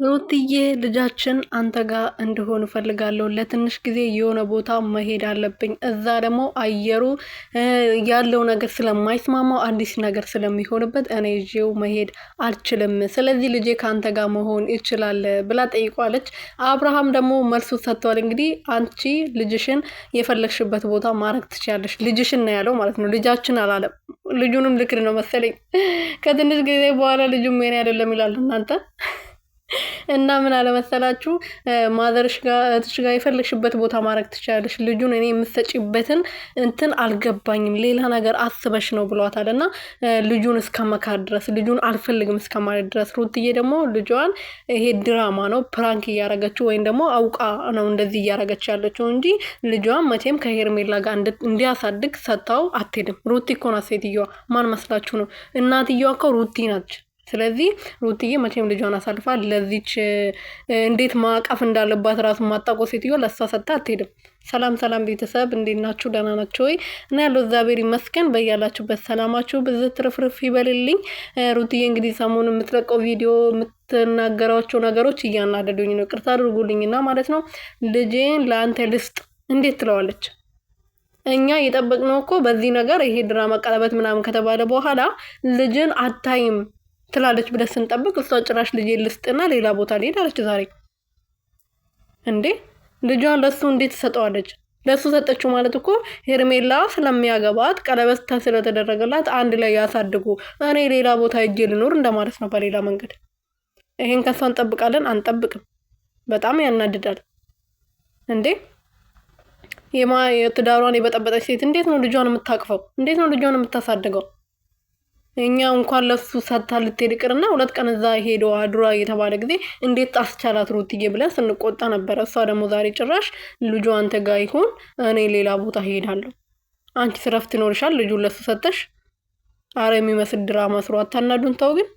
ሩትዬ ልጃችን አንተ ጋር እንድሆን እፈልጋለሁ። ለትንሽ ጊዜ የሆነ ቦታ መሄድ አለብኝ። እዛ ደግሞ አየሩ ያለው ነገር ስለማይስማማው አዲስ ነገር ስለሚሆንበት እኔ ይዤው መሄድ አልችልም። ስለዚህ ልጄ ከአንተ ጋር መሆን ይችላል ብላ ጠይቋለች። አብርሃም ደግሞ መልሱ ሰጥቷል። እንግዲህ አንቺ ልጅሽን የፈለግሽበት ቦታ ማድረግ ትችያለሽ። ልጅሽን ነው ያለው ማለት ነው። ልጃችን አላለም። ልጁንም ልክድ ነው መሰለኝ። ከትንሽ ጊዜ በኋላ ልጁም የኔ አይደለም ይላል እናንተ እና ምን አለመሰላችሁ ማዘርሽ ጋር እህትሽ ጋር የፈለግሽበት ቦታ ማድረግ ትችላለሽ። ልጁን እኔ የምትሰጪበትን እንትን አልገባኝም፣ ሌላ ነገር አስበሽ ነው ብሏታል። እና ልጁን እስከመካድ ድረስ ልጁን አልፈልግም እስከማለት ድረስ ሩትዬ ደግሞ ልጇን ይሄ ድራማ ነው ፕራንክ እያረገችው ወይም ደግሞ አውቃ ነው እንደዚህ እያረገች ያለችው እንጂ ልጇን መቼም ከሄርሜላ ጋር እንዲያሳድግ ሰጥታው አትሄድም። ሩቲ እኮ ናት ሴትዮዋ። ማን መስላችሁ ነው? እናትየዋ እኮ ሩቲ ናች። ስለዚህ ሩትዬ መቼም ልጇን አሳልፋ ለዚች እንዴት ማቀፍ እንዳለባት ራሱ ማጣቆ ሴትዮ ለሷ ሰጥታ አትሄድም። ሰላም ሰላም ቤተሰብ እንዴት ናችሁ? ደህና ናችሁ ወይ? እና ያለው እግዚአብሔር ይመስገን። በያላችሁበት ሰላማችሁ ብዝት ትርፍርፍ ይበልልኝ። ሩትዬ እንግዲህ ሰሞኑን የምትለቀው ቪዲዮ የምትናገራቸው ነገሮች እያናደዱኝ ነው። ቅርታ አድርጉልኝና ማለት ነው። ልጄን ለአንተ ልስጥ እንዴት ትለዋለች? እኛ የጠበቅነው እኮ በዚህ ነገር ይሄ ድራማ ቀለበት ምናምን ከተባለ በኋላ ልጅን አታይም ትላለች ብለን ስንጠብቅ እሷ ጭራሽ ልጄ ልስጥና ሌላ ቦታ ልሄድ አለች ዛሬ። እንዴ ልጇን ለሱ እንዴት ትሰጠዋለች? ለሱ ሰጠችው ማለት እኮ ሄርሜላ ስለሚያገባት ቀለበት ስለተደረገላት አንድ ላይ ያሳድጉ፣ እኔ ሌላ ቦታ ሄጄ ልኖር እንደማለት ነው በሌላ መንገድ። ይሄን ከሷ እንጠብቃለን? አንጠብቅም። በጣም ያናድዳል። እንዴ የትዳሯን የበጠበጠች ሴት እንዴት ነው ልጇን የምታቅፈው? እንዴት ነው ልጇን የምታሳድገው? እኛ እንኳን ለሱ ሰጥታ ልትሄድ ይቅርና 2 ቀን እዛ ሄዶ አድሯ የተባለ ጊዜ እንዴት አስቻላት ሩትዬ ብለን ስንቆጣ ነበረ። እሷ ደግሞ ዛሬ ጭራሽ ልጁ አንተ ጋር ይሁን እኔ ሌላ ቦታ ሄዳለሁ። አንቺ ስረፍት ይኖርሻል ልጁን ለሱ ሰጠሽ። አረ የሚመስል ድራማ ስሩ። አታናዱን ተው ግን።